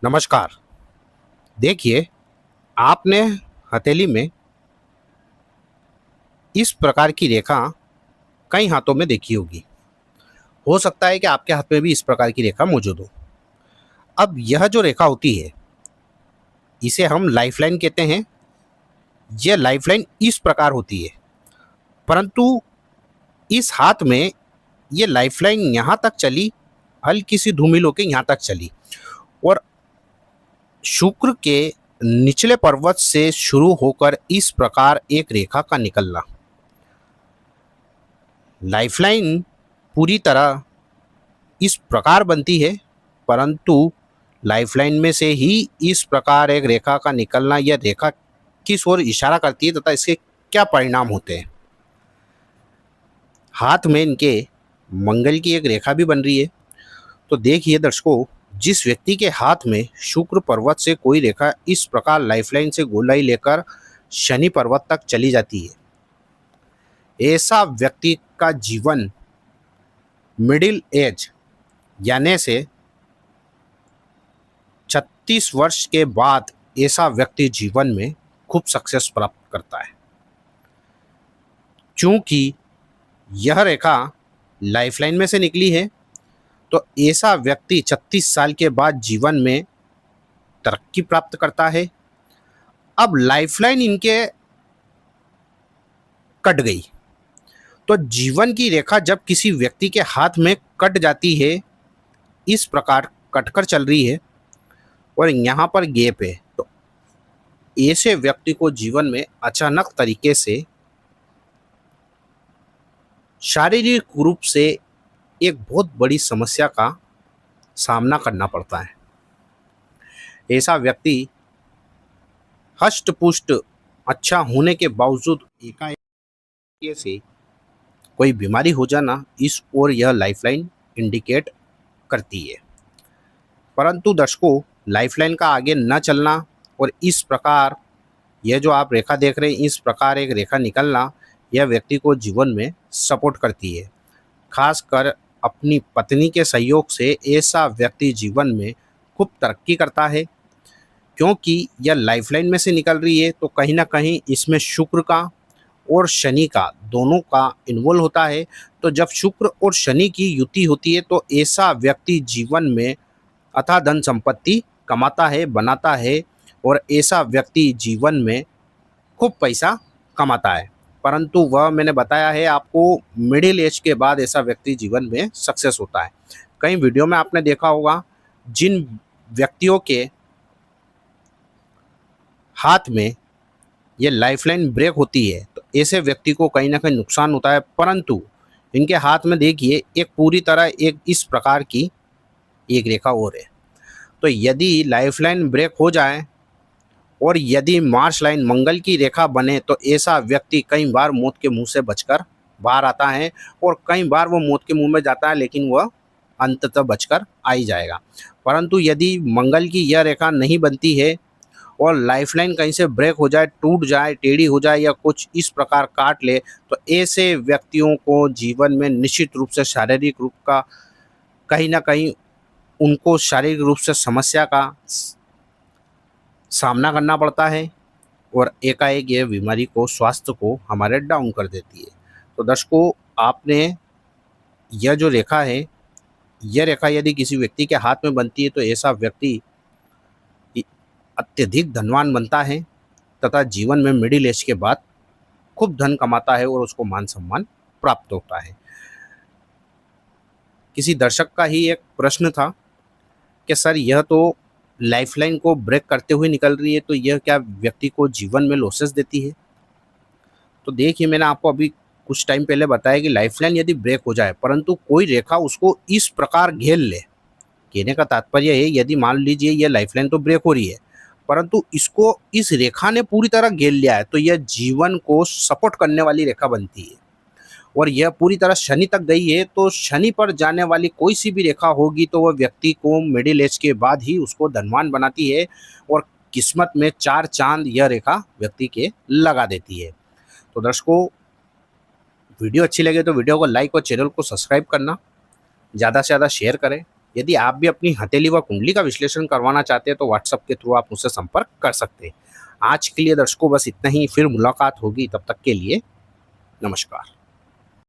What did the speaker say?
नमस्कार। देखिए, आपने हथेली में इस प्रकार की रेखा कई हाथों में देखी होगी। हो सकता है कि आपके हाथ में भी इस प्रकार की रेखा मौजूद हो। अब यह जो रेखा होती है, इसे हम लाइफलाइन कहते हैं। यह लाइफलाइन इस प्रकार होती है, परंतु इस हाथ में ये लाइफलाइन यहाँ तक चली, हल्की सी धूमिल होकर यहाँ तक चली और शुक्र के निचले पर्वत से शुरू होकर इस प्रकार एक रेखा का निकलना। लाइफलाइन पूरी तरह इस प्रकार बनती है, परंतु लाइफलाइन में से ही इस प्रकार एक रेखा का निकलना, यह रेखा किस ओर इशारा करती है तथा इसके क्या परिणाम होते हैं। हाथ में इनके मंगल की एक रेखा भी बन रही है। तो देखिए दर्शकों, जिस व्यक्ति के हाथ में शुक्र पर्वत से कोई रेखा इस प्रकार लाइफलाइन से गोलाई लेकर शनि पर्वत तक चली जाती है, ऐसा व्यक्ति का जीवन मिडिल एज यानी से 36 वर्ष के बाद ऐसा व्यक्ति जीवन में खूब सक्सेस प्राप्त करता है। क्योंकि यह रेखा लाइफलाइन में से निकली है, तो ऐसा व्यक्ति 36 साल के बाद जीवन में तरक्की प्राप्त करता है। अब लाइफलाइन इनके कट गई, तो जीवन की रेखा जब किसी व्यक्ति के हाथ में कट जाती है, इस प्रकार कटकर चल रही है और यहाँ पर गैप है, तो ऐसे व्यक्ति को जीवन में अचानक तरीके से शारीरिक रूप से एक बहुत बड़ी समस्या का सामना करना पड़ता है। ऐसा व्यक्ति हष्ट पुष्ट अच्छा होने के बावजूद एकाएक से कोई बीमारी हो जाना, इस ओर यह लाइफलाइन इंडिकेट करती है। परंतु दर्शकों, लाइफलाइन का आगे न चलना और इस प्रकार यह जो आप रेखा देख रहे हैं, इस प्रकार एक रेखा निकलना, यह व्यक्ति को जीवन में सपोर्ट करती है। खासकर अपनी पत्नी के सहयोग से ऐसा व्यक्ति जीवन में खूब तरक्की करता है। क्योंकि यह लाइफलाइन में से निकल रही है, तो कहीं ना कहीं इसमें शुक्र का और शनि का दोनों का इन्वॉल्व होता है। तो जब शुक्र और शनि की युति होती है, तो ऐसा व्यक्ति जीवन में अथाह धन संपत्ति कमाता है, बनाता है और ऐसा व्यक्ति जीवन में खूब पैसा कमाता है। परंतु वह मैंने बताया है आपको, मिडिल एज के बाद ऐसा व्यक्ति जीवन में सक्सेस होता है। कई वीडियो में आपने देखा होगा, जिन व्यक्तियों के हाथ में ये लाइफलाइन ब्रेक होती है, तो ऐसे व्यक्ति को कहीं ना कहीं नुकसान होता है। परंतु इनके हाथ में देखिए, एक पूरी तरह एक इस प्रकार की एक रेखा और है। तो यदि लाइफलाइन ब्रेक हो जाए और यदि मार्श लाइन मंगल की रेखा बने, तो ऐसा व्यक्ति कई बार मौत के मुंह से बचकर बाहर आता है और कई बार वो मौत के मुंह में जाता है, लेकिन वह अंततः बचकर आ ही जाएगा। परंतु यदि मंगल की यह रेखा नहीं बनती है और लाइफलाइन कहीं से ब्रेक हो जाए, टूट जाए, टेढ़ी हो जाए या कुछ इस प्रकार काट ले, तो ऐसे व्यक्तियों को जीवन में निश्चित रूप से शारीरिक रूप का कहीं ना कहीं उनको शारीरिक रूप से समस्या का सामना करना पड़ता है और एकाएक ये बीमारी को, स्वास्थ्य को हमारे डाउन कर देती है। तो दर्शकों, आपने यह जो रेखा है, यह रेखा यदि किसी व्यक्ति के हाथ में बनती है, तो ऐसा व्यक्ति अत्यधिक धनवान बनता है तथा जीवन में मिडिल एज के बाद खूब धन कमाता है और उसको मान सम्मान प्राप्त होता है। किसी दर्शक का ही एक प्रश्न था कि सर, यह तो लाइफलाइन को ब्रेक करते हुए निकल रही है, तो यह क्या व्यक्ति को जीवन में लॉसेस देती है? तो देखिए, मैंने आपको अभी कुछ टाइम पहले बताया कि लाइफलाइन यदि ब्रेक हो जाए, परंतु कोई रेखा उसको इस प्रकार घेर ले, कहने का तात्पर्य है, यदि मान लीजिए यह लाइफलाइन तो ब्रेक हो रही है, परंतु इसको इस रेखा ने पूरी तरह घेर लिया है, तो यह जीवन को सपोर्ट करने वाली रेखा बनती है। और यह पूरी तरह शनि तक गई है, तो शनि पर जाने वाली कोई सी भी रेखा होगी, तो वह व्यक्ति को मिडिल एज के बाद ही उसको धनवान बनाती है और किस्मत में 4 चांद यह रेखा व्यक्ति के लगा देती है। तो दर्शकों, वीडियो अच्छी लगे तो वीडियो को लाइक और चैनल को सब्सक्राइब करना, ज़्यादा से ज़्यादा शेयर करें यदि आप भी अपनी हथेली व कुंडली का विश्लेषण करवाना चाहते हैं तो व्हाट्सएप के थ्रू आप मुझसे संपर्क कर सकते हैं। आज के लिए दर्शकों बस इतना ही, फिर मुलाकात होगी, तब तक के लिए नमस्कार।